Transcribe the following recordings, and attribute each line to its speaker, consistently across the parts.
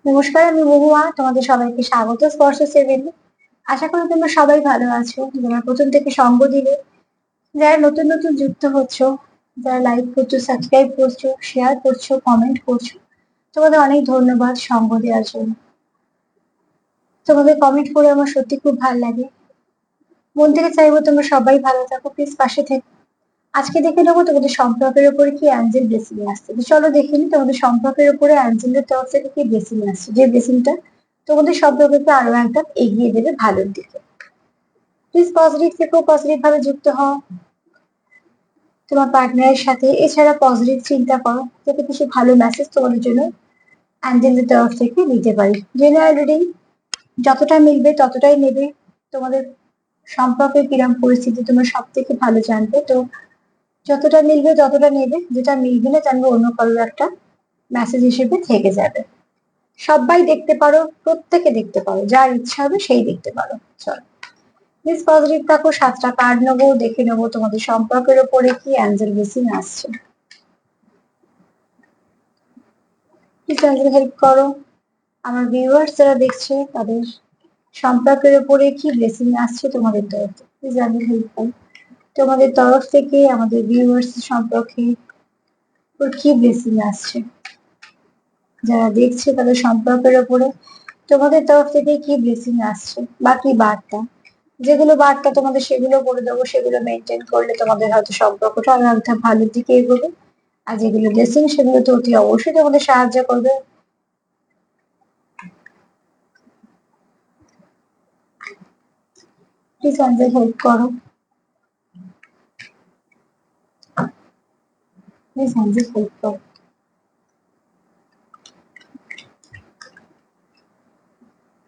Speaker 1: নমস্কার, আমি মহুয়া। তোমাদের সবাইকে স্বাগত স্পর্শ সেভেনে। আশা করি তোমরা সবাই ভালো আছো। তোমরা প্রথম থেকে সঙ্গ দিলে, যারা নতুন নতুন যুক্ত হচ্ছ, যারা লাইক করছো, সাবস্ক্রাইব করছো, শেয়ার করছো, কমেন্ট করছো, তোমাদের অনেক ধন্যবাদ সঙ্গ দেওয়ার জন্য। তোমাদের কমেন্ট করে আমার সত্যি খুব ভালো লাগে। মন থেকে চাইবো তোমরা সবাই ভালো থাকো, প্লিজ পাশে থেকো। আজকে দেখে নেবো তোমাদের সম্পর্কের উপরে কি অ্যাঞ্জেল ব্লেসিং আসছে। তো চলো দেখে নি তোমাদের সম্পর্কের উপরে অ্যাঞ্জেলের তরফ থেকে কি ব্লেসিং আসছে, যে ব্লেসিংটা তোমাদের সম্পর্ককে আরো একটা এগিয়ে দেবে ভালোর দিকে। প্লিজ পজিটিভ থেকো, পজিটিভ ভাবে যুক্ত হও তোমার পার্টনারের সাথে। এছাড়া পজিটিভ চিন্তা করো যাতে কিছু ভালো মেসেজ তোমাদের জন্য অ্যাঞ্জেলের তরফ থেকে নিতে পারি। জেনারেল রিডিং যতটা মিলবে ততটাই নেবে। তোমাদের সম্পর্কে কিরম পরিস্থিতি তোমরা সব থেকে ভালো জানবে। তো যতটা মিলবে ততটা নেবে, যেটা মিলবে না জানবে অন্য কারোর একটা মেসেজ হিসেবে থেকে যাবে। সবাই দেখতে পারো, প্রত্যেকে দেখতে পারো, যার ইচ্ছা হবে সেই দেখতে পারো। চলো প্লিজ পজিটিভ থাকো। 7টা কার্ড নেবো, দেখে নেবো তোমাদের সম্পর্কের ওপরে কি অ্যাঞ্জেল ব্লেসিং আসছে। প্লিজ অ্যাঞ্জেল হেল্প করো আমার ভিউয়ার্স যারা দেখছে তাদের সম্পর্কের ওপরে কি ব্লেসিং আসছে তোমাদের তরফ থেকে। প্লিজ অ্যাঞ্জেল হেল্প করো তোমাদের তরফ থেকে আমাদের ভিউয়ার্স সম্পর্কে কি ব্লেসিং আসছে। যারা দেখছে তাদের সম্পর্কের ওপরে তোমাদের তরফ থেকে কি ব্লেসিং আসছে বা কি বার্তা। যেগুলো বার্তা তোমাদের সেগুলো বলে দেবো, সেগুলো মেনটেন করলে তোমাদের হয়তো সম্পর্কটা আরো একটা ভালোর দিকে এগোবে। আর যেগুলো ব্লেসিং সেগুলো তো অতি অবশ্যই তোমাদের সাহায্য করবে। প্লিজ আমাদের হেল্প করো। প্লিজ আমাদের হেল্প করো।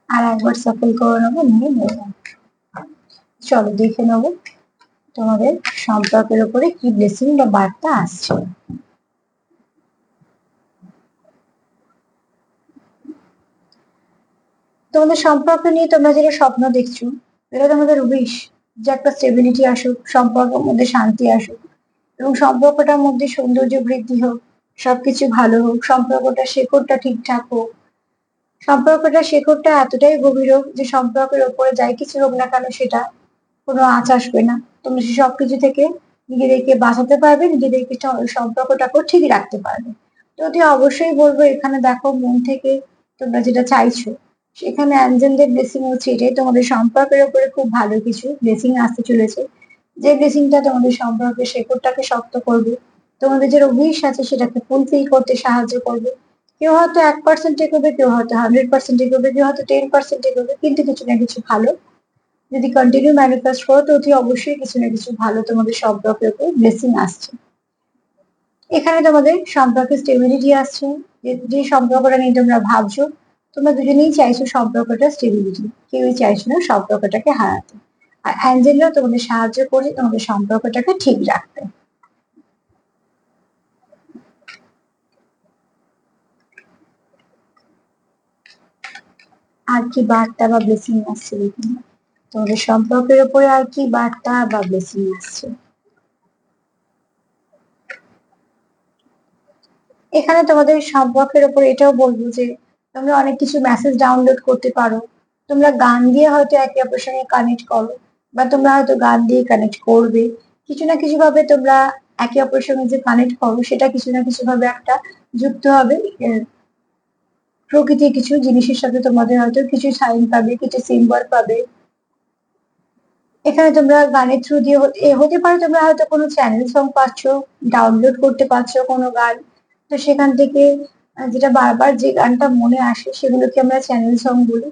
Speaker 1: আর একবার সাফল করে নেবো, নিয়ে নেবো। চলো দেখে নেবো তোমাদের সম্পর্কের উপরে কি ব্লেসিং বা বার্তা আসছে। তোমাদের সম্পর্ক নিয়ে তোমরা যেটা স্বপ্ন দেখছো, এটা তোমাদের উইশ, যে একটা স্টেবিলিটি আসুক, সম্পর্কের মধ্যে শান্তি আসুক, এবং সম্পর্কটার মধ্যে সৌন্দর্য বৃদ্ধি হোক, সবকিছু ভালো হোক, সম্পর্কটা শেকড়টা ঠিকঠাক হোক, সম্পর্কটা শেকড়টা এতটাই গভীর হোক যে সম্পর্কের ওপরে যাই কিছু হোক না কেন সেটা কোনো আঁচ আসবে না। তোমরা সে সবকিছু থেকে নিজেদেরকে বাঁচাতে পারবে, নিজেদেরকে সম্পর্কটাকেও ঠিক রাখতে পারবে। তো অতি অবশ্যই বলবো, এখানে দেখো মন থেকে তোমরা যেটা চাইছো, সেখানে অ্যাঞ্জেলদের ব্লেসিং হচ্ছে এটাই, তোমাদের সম্পর্কের উপরে খুব ভালো কিছু ব্লেসিং আসতে চলেছে। যে ব্লেসিংটা তোমাদের সম্পর্কের শেকড়টাকে শক্ত করবে, তোমাদের যে উইশ আছে সেটাকে ফুলফিল করতে সাহায্য করবে। কেউ হয়তো 1% এগোবে, কেউ হয়তো 100% এগোবে, কেউ হয়তো 10% এগোবে, কিন্তু কিছু না কিছু ভালো যদি কন্টিনিউ ম্যানিফেস্ট করো তো অতি অবশ্যই কিছু না কিছু ভালো তোমাদের সম্পর্কের উপর ব্লেসিং আসছে। এখানে তোমাদের সম্পর্কে স্টেবিলিটি আসছে। যে সম্পর্কটা নিয়ে তোমরা ভাবছো, তোমরা দুজনেই চাইছো সম্পর্কটা স্টেবিলিটি, কেউই চাইছো না সম্পর্কটাকে হারাতে। আর অ্যাঞ্জেলরা তোমাদের সাহায্য করছে তোমাদের সম্পর্কটাকে ঠিক রাখতে। আর কি বার্তা বা ব্লেসিং আসছে দেখুন, তোমাদের সম্পর্কের উপরে আর কি বার্তা বা ব্লেসিং আসছে। এখানে তোমাদের সম্পর্কের উপর এটাও বলবো যে তোমরা অনেক কিছু মেসেজ ডাউনলোড করতে পারো। তোমরা গান দিয়ে হয়তো একে অপরের সঙ্গে কানেক্ট করো, বা তোমরা হয়তো গান দিয়ে কানেক্ট করবে। কিছু না কিছু ভাবে তোমরা একে অপরের সঙ্গে যে কানেক্ট করো সেটা কিছু না কিছু ভাবে একটা যুক্ত হবে। প্রকৃতির কিছু জিনিসের সাথে তোমাদের হয়তো কিছু সাইন পাবে, কিছু সিম্বল পাবে। এখানে তোমরা গানের থ্রু দিয়ে হতে পারে তোমরা হয়তো কোনো চ্যানেল সং পাচ্ছ, ডাউনলোড করতে পারছো কোনো গান। তো সেখান থেকে যেটা বারবার যে গানটা মনে আসে সেগুলোকে আমরা চ্যানেল সং বলি।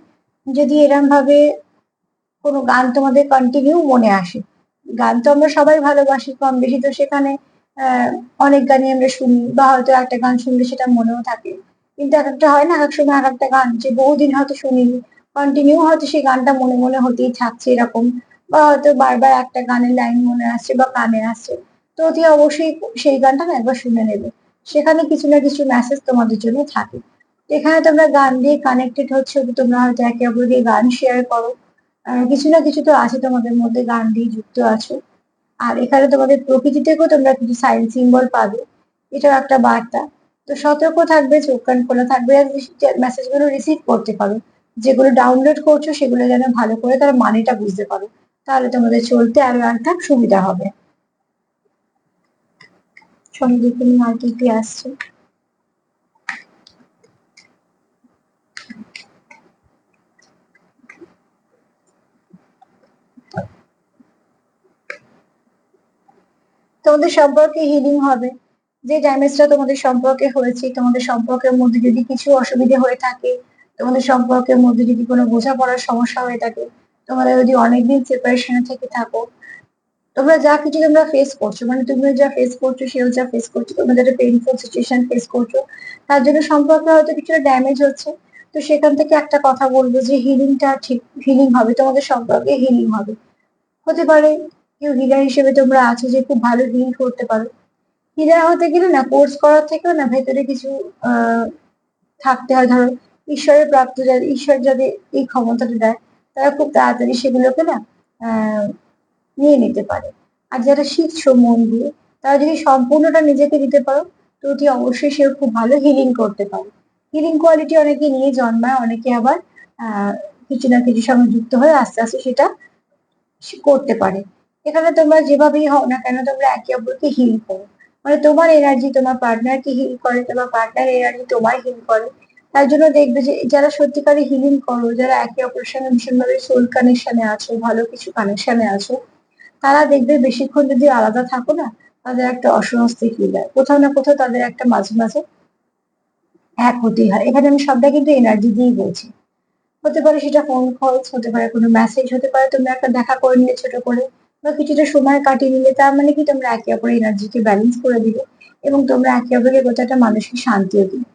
Speaker 1: যদি এরম ভাবে কোনো গান তোমাদের কন্টিনিউ মনে আসে, গান তো আমরা সবাই ভালোবাসি কম বেশি, তো সেখানে অনেক গানই আমরা শুনি, বা হয়তো একটা গান শুনলে সেটা মনেও থাকে। কিন্তু এক একটা হয় না, এক এক সময় এক একটা গান যে বহুদিন হয়তো শুনিনি, কন্টিনিউ হয়তো সেই গানটা মনে মনে হতেই থাকছে এরকম, বা হয়তো বারবার একটা গানের লাইন মনে আসছে বা কানে আসছে। তো অতি অবশ্যই সেই গানটা না একবার শুনে নেবে, সেখানে কিছু না কিছু মেসেজ তোমাদের জন্য থাকে। এখানে তোমরা গান দিয়ে কানেক্টেড হচ্ছে, তোমরা হয়তো একে অপরকে গান শেয়ার করো। কিছু না কিছু তো আছে তোমাদের মধ্যে, গান দিয়ে যুক্ত আছো। আর এখানে তোমাদের প্রকৃতি থেকেও তোমরা কিছু সাইন সিম্বল পাবে, এটাও একটা বার্তা। তো সতর্ক থাকবে, চোখ কান খোলা থাকবে, আর মেসেজগুলো রিসিভ করতে পারো। যেগুলো ডাউনলোড করছো সেগুলো যেন ভালো করে তার মানেটা বুঝতে পারো, তাহলে তোমাদের চলতে আরো একটা সুবিধা হবে। সঙ্গে তুমি আর কি কি আসছে। তোমাদের সম্পর্কে হিলিং হবে। যে ড্যামেজটা তোমাদের সম্পর্কে হয়েছে, তোমাদের সম্পর্কের মধ্যে যদি কিছু অসুবিধে হয়ে থাকে, তোমাদের সম্পর্কের মধ্যে যদি কোনো বোঝাপড়ার সমস্যা হয়ে থাকে, তোমরা যদি অনেকদিন সেপারেশনে থেকে থাকো, তোমরা যা কিছু তোমরা ফেস করছো, মানে তুমিও যা ফেস করছো সেও যা ফেস করছো, তোমাদের একটা পেইনফুল সিচুয়েশন ফেস করছো, তার জন্য সম্পর্কে হয়তো কিছুটা ড্যামেজ হচ্ছে। তো সেখান থেকে একটা কথা বলবো যে হিলিংটা ঠিক হিলিং হবে, তোমাদের সম্পর্কে হিলিং হবে। হতে পারে কেউ হিলার হিসেবে তোমরা আছো যে খুব ভালো হিল করতে পারো। হিলার হতে গেলে না কোর্স করার থেকেও না ভেতরে কিছু আহ থাকতে হয়। ধরো ঈশ্বরের প্রাপ্ত যাদের, ঈশ্বর যাদের এই ক্ষমতাটা দেয়, তারা খুব তাড়াতাড়ি সেগুলোকে না আহ নিয়ে নিতে পারে। আর যারা শিখছো মন দিয়ে, তারা যদি সম্পূর্ণটা নিজেকে দিতে পারো, তো অতি অবশ্যই সে খুব ভালো হিলিং করতে পারে। হিলিং কোয়ালিটি অনেকে নিয়ে জন্মায়, অনেকে আবার আহ কিছু না কিছু সঙ্গে যুক্ত হয়ে আস্তে আস্তে সেটা করতে পারে। এখানে তোমরা যেভাবেই হও না কেন, তোমরা একে অপরকে হিল করো। মানে তোমার এনার্জি তোমার পার্টনারকে হিল করে, তোমার পার্টনার এনার্জি তোমায় হিল করে। তার জন্য দেখবে যে যারা সত্যিকারে হিলিং করো, যারা একে অপরের সঙ্গে ভীষণভাবে সোল কানেকশনে আছো, ভালো কিছু কানেকশনে আছো, তারা দেখবে বেশিক্ষণ যদি আলাদা থাকো না, তাদের একটা অস্বস্তি ফিল হয়, কোথাও না কোথাও তাদের একটা মাঝে মাঝে এক হতেই হয়। এখানে আমি সবটা কিন্তু এনার্জি দিয়েই বলছি। হতে পারে সেটা ফোন কলস, হতে পারে কোনো মেসেজ, হতে পারে তোমরা একটা দেখা করে নিলে ছোট করে, বা কিছুটা সময় কাটিয়ে নিলে, তার মানে কি তোমরা একে অপরের এনার্জিকে ব্যালেন্স করে দিলে, এবং তোমরা একে অপরকে কোথাও একটা মানসিক শান্তিও দিলে।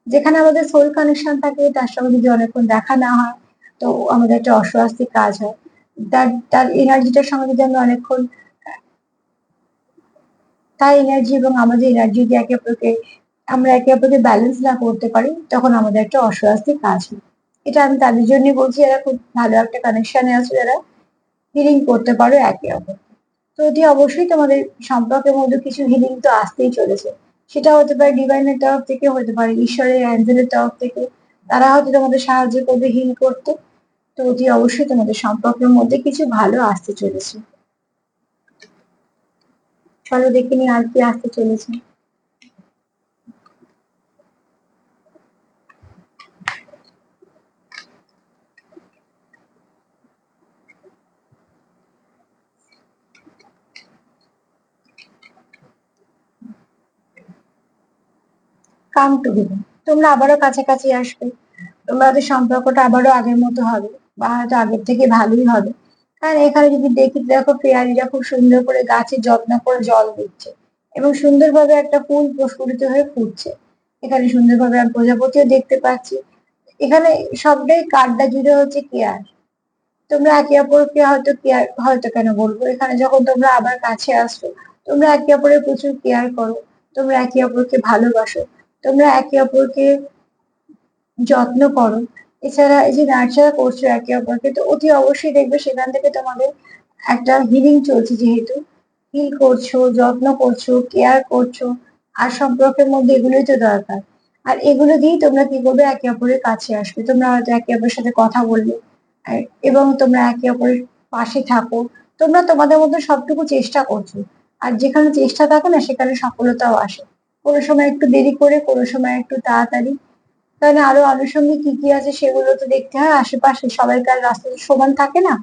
Speaker 1: যেখানে আমাদের সোল কানেকশন থাকে, তার সঙ্গে যদি অনেকক্ষণ দেখা না হয়, তো আমাদের একটা অস্বস্তি কাজ হয়। তার তার এনার্জিটার সঙ্গে যদি আমরা অনেকক্ষণ, তার এনার্জি এবং আমাদের এনার্জি যদি আমরা একে অপরকে ব্যালেন্স না করতে পারি, তখন আমাদের একটা অস্বস্তি কাজ হয়। এটা আমি তাদের জন্যই বলছি যারা খুব ভালো একটা কানেকশনে আছে, যারা হিলিং করতে পারো একে অপরকে। তো অতি অবশ্যই তোমাদের সম্পর্কের মধ্যে কিছু হিলিং তো আসতেই চলেছে। সেটা হতে পারে ডিভাইনের তরফ থেকে, হতে পারে ঈশ্বরের অ্যাঞ্জেলের তরফ থেকে। তারা হয়তো তোমাদের সাহায্য করবে হিল করতে। তো অতি অবশ্যই তোমাদের সম্পর্কের মধ্যে কিছু ভালো আসতে চলেছে। চলো দেখে নি আর কি আসতে চলেছে। কাম টুগেদার, তোমরা আবারও কাছাকাছি আসবে। তোমাদের সম্পর্কটা আবারও আগের মতো হবে, বা হয়তো আগের থেকে ভালোই হবে। কারণ এখানে যদি দেখি, দেখো পেয়ারীরা খুব সুন্দর করে গাছে যত্ন করে জল দিচ্ছে, এবং সুন্দরভাবে একটা ফুল প্রস্ফুটিত হয়ে ফুটছে। এখানে সুন্দরভাবে আমি প্রজাপতিও দেখতে পাচ্ছি। এখানে সবটাই কার্ডটা জুড়ে হচ্ছে কেয়ার। তোমরা একে অপরকে হয়তো কেয়ার, হয়তো কেন বলবো, এখানে যখন তোমরা আবার কাছে আসছো, তোমরা একে অপরের প্রচুর কেয়ার করো, তোমরা একে অপরকে ভালোবাসো, তোমরা একে অপরকে যত্ন করো। এছাড়া এই যে নার্চার করছো একে অপরকে, তো অতি অবশ্যই দেখবে সেখান থেকে তোমাদের একটা হিলিং চলছে। যেহেতু হিল করছো, যত্ন করছো, কেয়ার করছো, আর সম্পর্কের মধ্যে এগুলোই তো দরকার। আর এগুলো দিয়েই তোমরা কি করবে, একে অপরের কাছে আসবে। তোমরা হয়তো একে অপরের সাথে কথা বললে, এবং তোমরা একে অপরের পাশে থাকো। তোমরা তোমাদের মধ্যে সবটুকু চেষ্টা করছো। আর যেখানে চেষ্টা থাকে না, সেখানে সফলতাও আসে। কোনো সময় একটু দেরি করে, কোনো সময় একটু তাড়াতাড়ি। তাহলে আরো আনুষঙ্গিক কি কি আছে সেগুলো তো দেখতে হয়। আশেপাশে সবাইকার রাস্তা তো সমান থাকে না,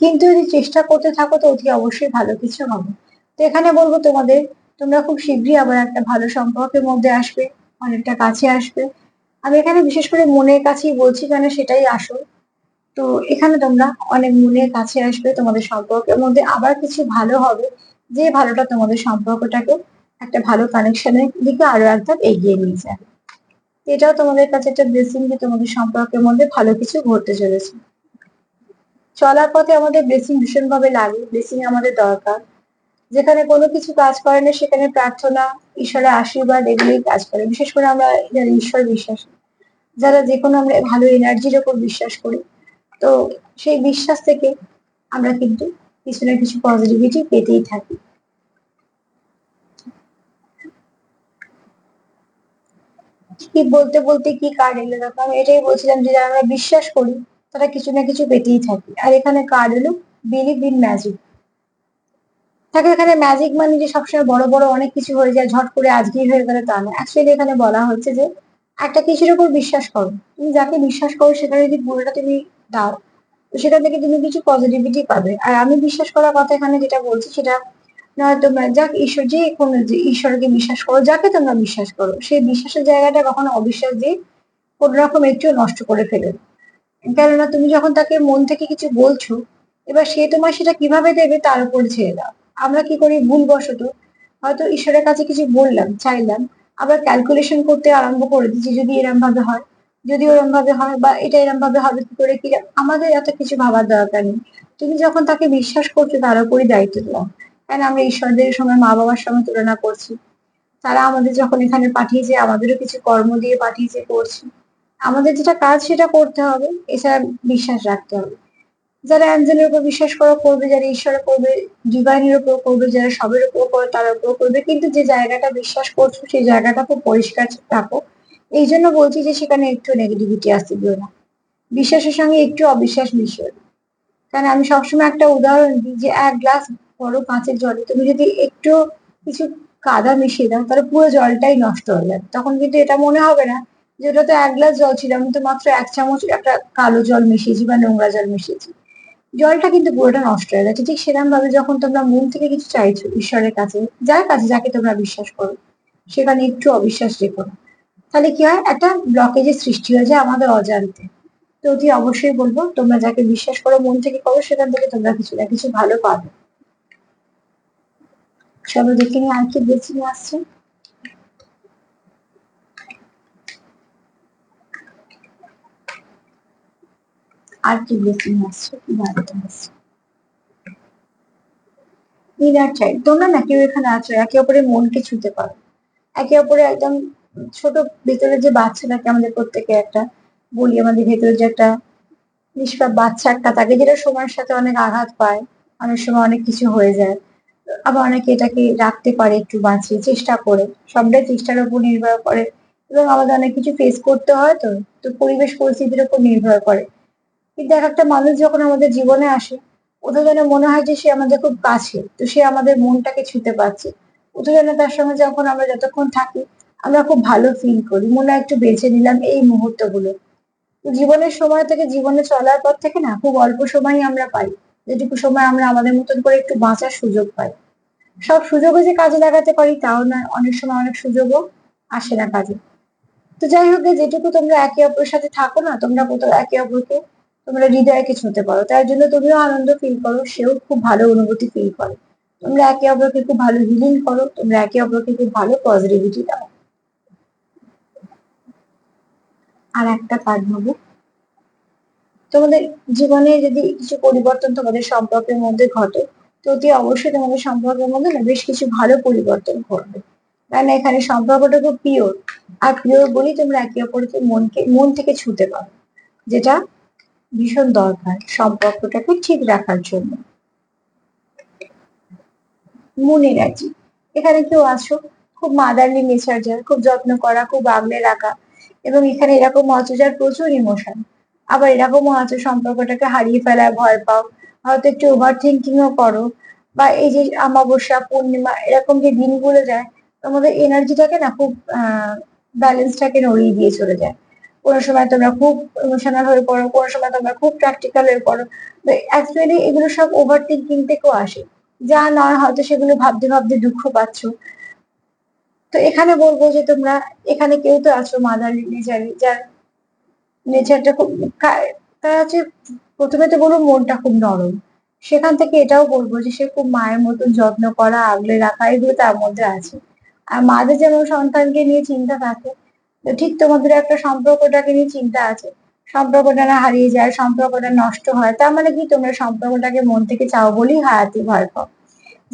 Speaker 1: কিন্তু যদি চেষ্টা করতে থাকো তো অতি অবশ্যই ভালো কিছু হবে। তো এখানে বলবো তোমাদের, তোমরা খুব শীঘ্রই আবার একটা ভালো সম্পর্কের মধ্যে আসবে, অনেকটা কাছে আসবে। আমি এখানে বিশেষ করে মনের কাছেই বলছি, কেন সেটাই আসল। তো এখানে তোমরা অনেক মনের কাছে আসবে, তোমাদের সম্পর্কের মধ্যে আবার কিছু ভালো হবে, যে ভালোটা তোমাদের সম্পর্কটাকে একটা ভালো কানেকশনের দিকে আরো একবার এগিয়ে নিয়ে যাবে। এটাও তোমাদের কাছে একটা ব্লেসিং যে তোমাদের সম্পর্কের মধ্যে ভালো কিছু ঘটতে চলেছে। চলার পথে আমাদের ব্লেসিং ভীষণ ভাবে লাগে, ব্লেসিং আমাদের দরকার। যেখানে কোনো কিছু কাজ করে না, সেখানে প্রার্থনা, ঈশ্বরের আশীর্বাদ এগুলোই কাজ করে। বিশেষ করে আমরা যারা ঈশ্বর বিশ্বাসী, যারা যে কোনো আমরা ভালো এনার্জির ওপর বিশ্বাস করি, তো সেই বিশ্বাস থেকে আমরা কিন্তু কিছু না কিছু পজিটিভিটি পেতেই থাকি। কি বলতে বলতে কি কার্ড এলো দেখো, আমি এটাই বলছিলাম যে যারা আমরা বিশ্বাস করি তারা কিছু না কিছু পেতেই থাকি। আর এখানে কার্ড এলো বিলিভ ইন ম্যাজিক। থাকে এখানে ম্যাজিক মানে যে সবসময় বড় বড় অনেক কিছু হয়ে যায়, ঝট করে আজকেই হয়ে গেলে তা না। অ্যাকচুয়ালি এখানে বলা হচ্ছে যে একটা কিছুর উপর বিশ্বাস করো, তুমি যাকে বিশ্বাস করো সেখানে যদি পুরোটা তুমি দাও, তো সেখান থেকে তুমি কিছু পজিটিভিটি পাবে। আর আমি বিশ্বাস করার কথা এখানে যেটা বলছি সেটা নয়, তোমরা যাক ঈশ্বর, যে কোনো যে ঈশ্বরকে বিশ্বাস করো, যাকে তোমরা বিশ্বাস করো, সেই বিশ্বাসের জায়গাটা কখনো অবিশ্বাস দিয়ে কোনো রকম একটু নষ্ট করে ফেলে না। কেননা তুমি যখন তাকে মন থেকে কিছু বলছো, এবার সে তোমার সেটা কিভাবে দেবে তার উপর ছেড়ে দাও। আমরা কি করি ভুলবশত হয়তো ঈশ্বরের কাছে কিছু বললাম, চাইলাম, আবার ক্যালকুলেশন করতে আরম্ভ করে দিচ্ছি, যদি এরম ভাবে হয়, যদি ওরম ভাবে হয়, বা এটা এরম ভাবে হবে কি করে, কি আমাদের এত কিছু ভাবার দরকার নেই। তুমি যখন তাকে বিশ্বাস করছো তার উপরই দায়িত্ব দাও। কারণ আমরা ঈশ্বরদের সময় মা বাবার সঙ্গে তুলনা করছি, তারা আমাদের যখন এখানে পাঠিয়েছে আমাদেরও কিছু কর্ম দিয়ে পাঠিয়েছে, করছি। আমাদের যেটা কাজ সেটা করতে হবে, এছাড়া বিশ্বাস রাখতে হবে। যারা অ্যাঞ্জেলের উপর বিশ্বাস করা করবে, যারা ঈশ্বরে করবে, ডিভাইনের উপর করবে, যারা সবের উপর করে তার উপর করবে, কিন্তু যে জায়গাটা বিশ্বাস করছো সেই জায়গাটা খুব পরিষ্কার রাখো। এই জন্য বলছি যে সেখানে একটু নেগেটিভিটি আসতে দিও না, বিশ্বাসের সঙ্গে একটু অবিশ্বাস মিশিয়ে দিও। কারণ আমি সবসময় একটা উদাহরণ দিই যে এক গ্লাস বড় কাঁচের জলে তুমি যদি একটু কিছু কাদা মিশিয়ে দাও তাহলে পুরো জলটাই নষ্ট হয়ে যাবে। তখন কিন্তু এটা মনে হবে না যে ওটা তো এক গ্লাস জল ছিল, আমি তো মাত্র 1 চামচ একটা কালো জল মিশিয়েছি বা নোংরা জল মিশিয়েছি, জলটা কিন্তু পুরোটা নষ্ট হয়ে গেছে। ঠিক সেরকম ভাবে যখন তোমরা মন থেকে কিছু চাইছো ঈশ্বরের কাছে, যার কাছে যাকে তোমরা বিশ্বাস করো, সেখানে একটু অবিশ্বাস রেখো না। তাহলে কি হয়, একটা ব্লকেজের সৃষ্টি হয়ে যায় আমাদের অজান্তে। তো অতি অবশ্যই বলবো তোমরা যাকে বিশ্বাস করো মন থেকে করো, সেখান থেকে তোমরা কিছু না কিছু ভালো পাবে। চলো দেখে নিই আর কি বেশি আসছে। আর কি ব্লেসিং আসছে, কি বার্তা আসছে। ইনার চাইল্ড, তোমরা না কেউ এখানে আছো একে অপরের মনকে ছুঁতে পারো, একে অপরে একদম ছোট ভেতরে যে বাচ্চা থাকে আমাদের প্রত্যেকে একটা, বলি আমাদের ভেতরে যে একটা নিষ্পাপ বাচ্চা একটা থাকে, যেটা সময়ের সাথে অনেক আঘাত পায়, অনেক সময় অনেক কিছু হয়ে যায়, আবার অনেকে এটাকে রাখতে পারে একটু বাঁচিয়ে চেষ্টা করে, সবটাই চেষ্টার উপর নির্ভর করে। এবং আমাদের অনেক কিছু ফেস করতে হয়, তো তো পরিবেশ পরিস্থিতির উপর নির্ভর করে। কিন্তু এক একটা মানুষ যখন আমাদের জীবনে আসে, ওদের যেন মনে হয় যে সে আমাদের খুব কাছে, তো সে আমাদের মনটাকে ছুঁতে পারছে। ওদের যেন তার সঙ্গে যখন আমরা যতক্ষণ থাকি আমরা খুব ভালো ফিল করি, মনে হয় একটু বেঁচে নিলাম এই মুহূর্তগুলো। তো জীবনের সময় থেকে, জীবনে চলার পর থেকে না খুব অল্প সময়ই আমরা পাই, যেটুকু সময় আমরা আমাদের মতন করে একটু বাঁচার সুযোগ পাই। সব সুযোগও যে কাজে লাগাতে পারি তাও না, অনেক সময় অনেক সুযোগও আসে না কাজে। তো যাই হোক গে, যেটুকু তোমরা একে অপরের সাথে থাকো না, তোমরা কোথাও একে অপরকে তোমরা হৃদয়কে ছুঁতে পারো, তার জন্য তুমিও আনন্দ ফিল করো, সেও খুব ভালো অনুভূতি ফিল করে। তোমরা একে অপরকে খুব ভালো হিলিং করো, তোমরা একে অপরকে খুব ভালো পজিটিভিটি দাও। আর একটা কার্ড নেবো, তোমাদের জীবনে যদি কিছু পরিবর্তন তোমাদের সম্পর্কের মধ্যে ঘটে, তো অতি অবশ্যই তোমাদের সম্পর্কের মধ্যে না বেশ কিছু ভালো পরিবর্তন ঘটবে। কারণ এখানে সম্পর্কটা খুব পিওর, আর পিওর বলি তোমরা একে অপরকে মন থেকে ছুঁতে পারো, যেটা ভীষণ দরকার সম্পর্কটাকে ঠিক রাখার জন্য। মুন এনার্জি, এখানে কেউ আছো খুব মাদারলি নেচার, যার খুব যত্ন করা, খুব আগলে রাখা, এবং এখানে এরকম আছে যার প্রচুর ইমোশন। আবার এরকমও আছে সম্পর্কটাকে হারিয়ে ফেলার ভয় পাও, হয়তো একটু ওভার থিঙ্কিংও করো, বা এই যে অমাবস্যা পূর্ণিমা এরকম যে দিনগুলো যায়, তোমাদের এনার্জিটাকে না খুব ব্যালেন্সটাকে নড়িয়ে দিয়ে চলে যায়। কোনো সময় তোমরা খুব ইমোশনাল হয়ে পড়ো, কোনো সময় তোমরা খুব প্র্যাকটিক্যাল হয়ে পড়ো। তো অ্যাকচুয়ালি এগুলো সব ওভার থিঙ্কিং থেকেও আসে, যা নয় হয়তো সেগুলো ভাবতে ভাবতে দুঃখ পাচ্ছ। তো এখানে বলবো যে তোমরা, এখানে কেউ তো আছো মাদার নেচারে, যার নেচারটা খুব তার হচ্ছে, প্রথমে তো বলবো মনটা খুব নরম, সেখান থেকে এটাও বলবো যে সে খুব মায়ের মতন যত্ন করা, আগলে রাখা, এগুলো তার মধ্যে আছে। আর মাদের যেমন সন্তানকে নিয়ে চিন্তা থাকে, তো ঠিক তোমাদের একটা সম্পর্কটাকে নিয়ে চিন্তা আছে। সম্পর্কটা না হারিয়ে যায়, সম্পর্কটা নষ্ট হয়, তার মানে কি তোমরা সম্পর্কটাকে মন থেকে চাও বলেই হারাতে ভয় পাও।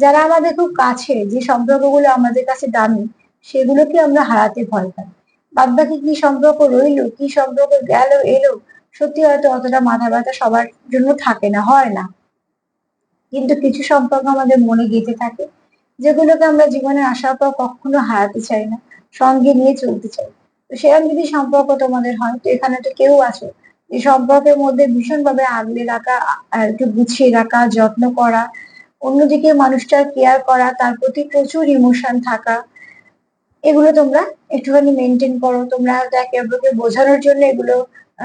Speaker 1: যারা আমাদের খুব কাছে, যে সম্পর্কগুলো আমাদের কাছে দামি, সেগুলোকে আমরা হারাতে ভয় পাই। বাদ বাকি কি সম্পর্ক রইলো, কি সম্পর্ক গেল এলো, সত্যি হয়তো অতটা মাথা ব্যথা সবার জন্য থাকে না, হয় না। কিন্তু কিছু সম্পর্ক আমাদের মনে গেঁথে থাকে, যেগুলোকে আমরা জীবনে আসার পর কখনো হারাতে চাই না, সঙ্গে নিয়ে চলতে চাই। তো সেরকম যদি সম্পর্ক তোমাদের হয়, তো এখানে তো কেউ আছে এই সম্পর্কের মধ্যে ভীষণ ভাবে আগলে রাখা, একটু গুছিয়ে রাখা, যত্ন করা, অন্যদিকে মানুষটার কেয়ার করা, তার প্রতি প্রচুর ইমোশন থাকা, এগুলো তোমরা একটুখানি মেনটেন করো। তোমরা হয়তো একে অপরকে বোঝানোর জন্য এগুলো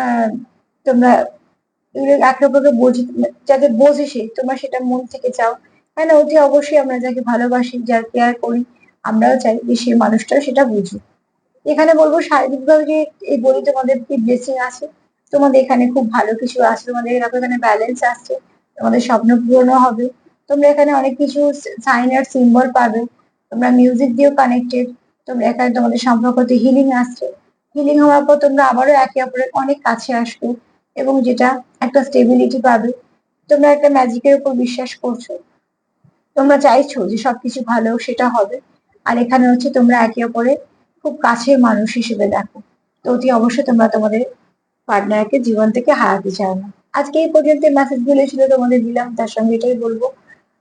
Speaker 1: আহ তোমরা এগুলো একে অপরকে যাতে বোঝে সে, তোমরা সেটা মন থেকে চাও। হ্যাঁ না, অতি অবশ্যই আমরা যাকে ভালোবাসি, যার কেয়ার করি, আমরাও চাই যে সেই মানুষটাও সেটা বুঝুক। এখানে বলবো শারীরিকভাবে যে এই বলি তোমাদের কি ব্লেসিং আছে, তোমাদের এখানে খুব ভালো কিছু আছে, তোমাদের এরকম এখানে ব্যালেন্স আসছে, তোমাদের স্বপ্ন পূরণও হবে। তোমরা এখানে অনেক কিছু সাইন আর সিম্বল পাবে, তোমরা মিউজিক দিয়েও কানেক্টেড। তোমরা এখানে তোমাদের সম্পর্কতে হিলিং আসছে, হিলিং হওয়ার পর তোমরা আবারও একে অপরের অনেক কাছে আসবে, এবং যেটা একটা স্টেবিলিটি পাবে। তোমরা একটা ম্যাজিকের উপর বিশ্বাস করছো, তোমরা চাইছো যে সবকিছু ভালো সেটা হবে। আর এখানে হচ্ছে তোমরা একে অপরের খুব কাছের মানুষ হিসেবে দেখো। তো অতি অবশ্যই তোমরা তোমাদের পার্টনারকে জীবন থেকে হারাতে চাও না। আজকে এই পর্যন্ত মেসেজ গুলো ছিল তোমাদের দিলাম, তার সঙ্গে এটাই বলবো,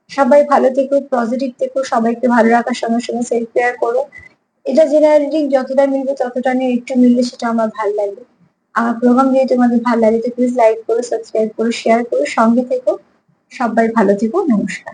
Speaker 1: সবাই ভালো থেকো, পজিটিভ থেকো, সবাইকে ভালো রাখার সঙ্গে সঙ্গে সেলফ কেয়ার করো। এটা জেনারেলি যতটা মিলবে ততটা নিয়ে একটু মিললে সেটা আমার ভালো লাগবে। আমার প্রোগ্রাম যদি তোমাদের ভালো লাগে তো প্লিজ লাইক করো, সাবস্ক্রাইব করো, শেয়ার করো, সঙ্গে থেকো। সবাই ভালো থেকো, নমস্কার।